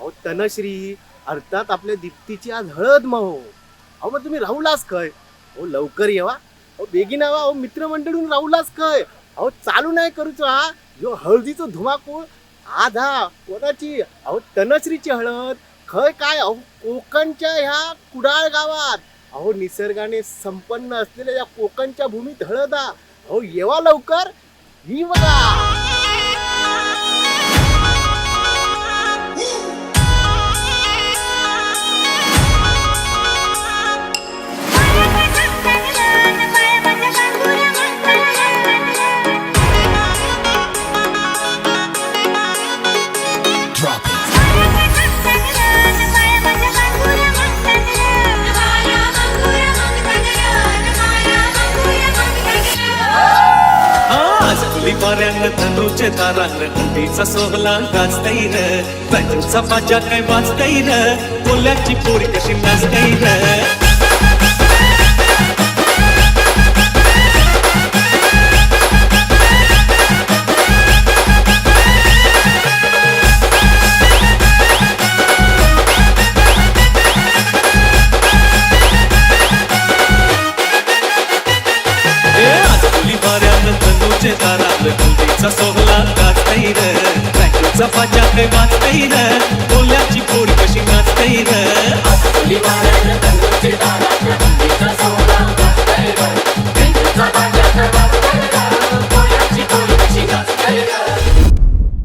अहो तनश्री अर्थात आपल्या दीप्तीची आज हळद महो. अहो मग तुम्ही राहुलाच खय. अहो लवकर येवा. अहो बेगीन यावा. अहो मित्रमंडळून राहुलाच खय. अहो चालू नाही करूचो हा जो हळदीचो धुमाकूळ. आज हा कोणाची अहो तनश्रीची हळद खय काय अहो कोकणच्या ह्या कुडाळ गावात. अहो निसर्गाने संपन्न असलेल्या या कोकणच्या भूमीत हळद हा. अहो येवा लवकर ही बघा. वाऱ्यानं धनुचे तारांग हंडीचा सोहला गाजतैर बॅटरीचा बाजा काय वाजतैर कोल्याची पोरी कशी नाचतैर तारांग हंडीचा सोहला गाजतैर बॅटरीचा बाजा काय वाजतैर